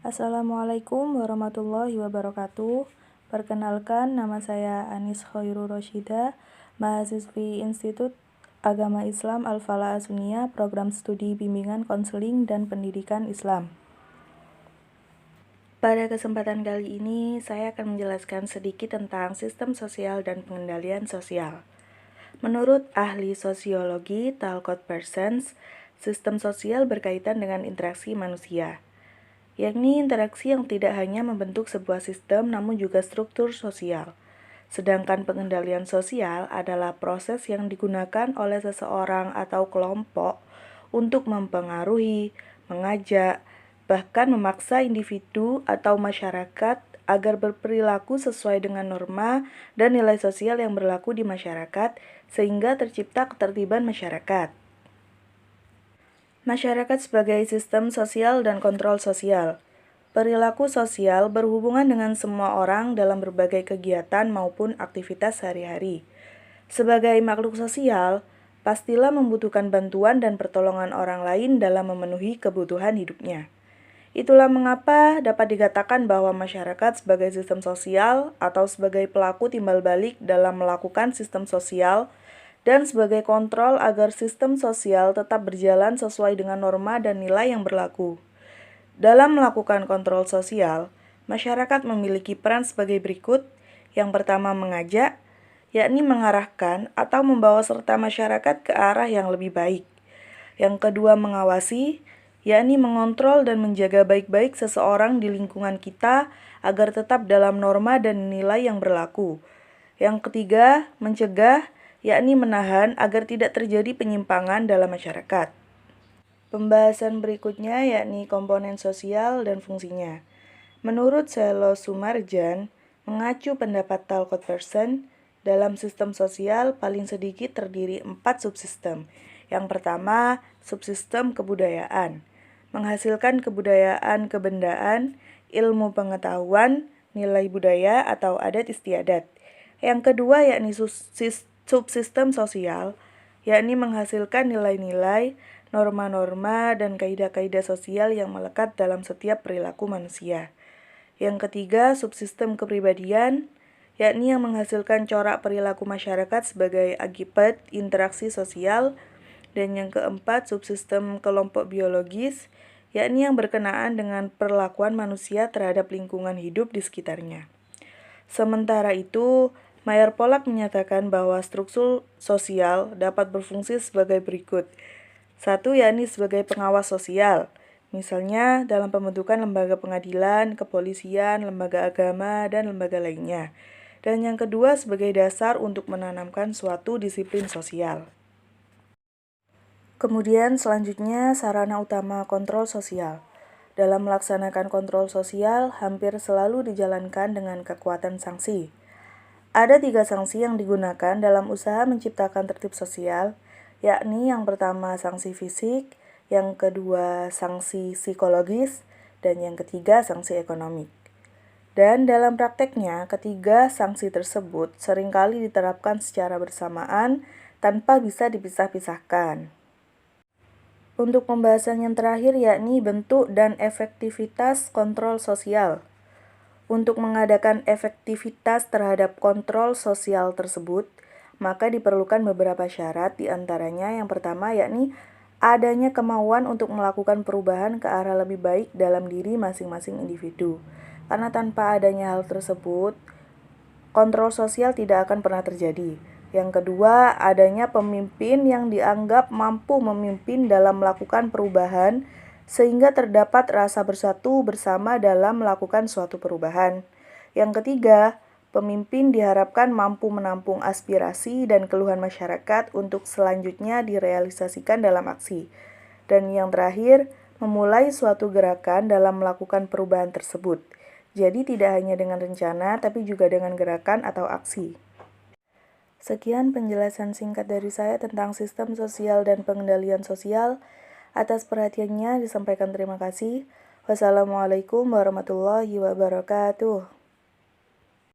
Assalamualaikum warahmatullahi wabarakatuh. Perkenalkan, nama saya Anis Khairul Rosyida, mahasiswi Institut Agama Islam Al-Falah As-Sunniyah, Program Studi Bimbingan Konseling dan Pendidikan Islam. Pada kesempatan kali ini, saya akan menjelaskan sedikit tentang sistem sosial dan pengendalian sosial. Menurut ahli sosiologi Talcott Parsons, sistem sosial berkaitan dengan interaksi manusia, yakni interaksi yang tidak hanya membentuk sebuah sistem namun juga struktur sosial. Sedangkan pengendalian sosial adalah proses yang digunakan oleh seseorang atau kelompok untuk mempengaruhi, mengajak, bahkan memaksa individu atau masyarakat agar berperilaku sesuai dengan norma dan nilai sosial yang berlaku di masyarakat sehingga tercipta ketertiban masyarakat. Masyarakat sebagai sistem sosial dan kontrol sosial. Perilaku sosial berhubungan dengan semua orang dalam berbagai kegiatan maupun aktivitas sehari-hari. Sebagai makhluk sosial, pastilah membutuhkan bantuan dan pertolongan orang lain dalam memenuhi kebutuhan hidupnya. Itulah mengapa dapat dikatakan bahwa masyarakat sebagai sistem sosial atau sebagai pelaku timbal balik dalam melakukan sistem sosial dan sebagai kontrol agar sistem sosial tetap berjalan sesuai dengan norma dan nilai yang berlaku. Dalam melakukan kontrol sosial, masyarakat memiliki peran sebagai berikut. Yang pertama, mengajak, yakni mengarahkan atau membawa serta masyarakat ke arah yang lebih baik. Yang kedua, mengawasi, yakni mengontrol dan menjaga baik-baik seseorang di lingkungan kita agar tetap dalam norma dan nilai yang berlaku. Yang ketiga, mencegah, yakni menahan agar tidak terjadi penyimpangan dalam masyarakat. Pembahasan berikutnya yakni komponen sosial dan fungsinya. Menurut Selo Sumarjan, mengacu pendapat Talcott Parsons, dalam sistem sosial paling sedikit terdiri 4 subsistem. Yang pertama, subsistem kebudayaan, menghasilkan kebudayaan kebendaan, ilmu pengetahuan, nilai budaya atau adat istiadat. Yang kedua yakni subsistem sosial, yakni menghasilkan nilai-nilai, norma-norma, dan kaidah-kaidah sosial yang melekat dalam setiap perilaku manusia. Yang ketiga, subsistem kepribadian, yakni yang menghasilkan corak perilaku masyarakat sebagai akibat interaksi sosial. Dan yang keempat, subsistem kelompok biologis, yakni yang berkenaan dengan perlakuan manusia terhadap lingkungan hidup di sekitarnya. Sementara itu, Mayer Polak menyatakan bahwa struktur sosial dapat berfungsi sebagai berikut. 1. Yakni sebagai pengawas sosial, misalnya dalam pembentukan lembaga pengadilan, kepolisian, lembaga agama, dan lembaga lainnya. Dan yang kedua sebagai dasar untuk menanamkan suatu disiplin sosial. Kemudian selanjutnya sarana utama kontrol sosial. Dalam melaksanakan kontrol sosial hampir selalu dijalankan dengan kekuatan sanksi. Ada 3 sanksi yang digunakan dalam usaha menciptakan tertib sosial, yakni yang pertama sanksi fisik, yang kedua sanksi psikologis, dan yang ketiga sanksi ekonomik. Dan dalam prakteknya, ketiga sanksi tersebut seringkali diterapkan secara bersamaan tanpa bisa dipisah-pisahkan. Untuk pembahasan yang terakhir yakni bentuk dan efektivitas kontrol sosial. Untuk mengadakan efektivitas terhadap kontrol sosial tersebut, maka diperlukan beberapa syarat, diantaranya yang pertama yakni adanya kemauan untuk melakukan perubahan ke arah lebih baik dalam diri masing-masing individu. Karena tanpa adanya hal tersebut, kontrol sosial tidak akan pernah terjadi. Yang kedua, adanya pemimpin yang dianggap mampu memimpin dalam melakukan perubahan sehingga terdapat rasa bersatu bersama dalam melakukan suatu perubahan. Yang ketiga, pemimpin diharapkan mampu menampung aspirasi dan keluhan masyarakat untuk selanjutnya direalisasikan dalam aksi. Dan yang terakhir, memulai suatu gerakan dalam melakukan perubahan tersebut. Jadi tidak hanya dengan rencana, tapi juga dengan gerakan atau aksi. Sekian penjelasan singkat dari saya tentang sistem sosial dan pengendalian sosial. Atas perhatiannya disampaikan terima kasih. Wassalamualaikum warahmatullahi wabarakatuh.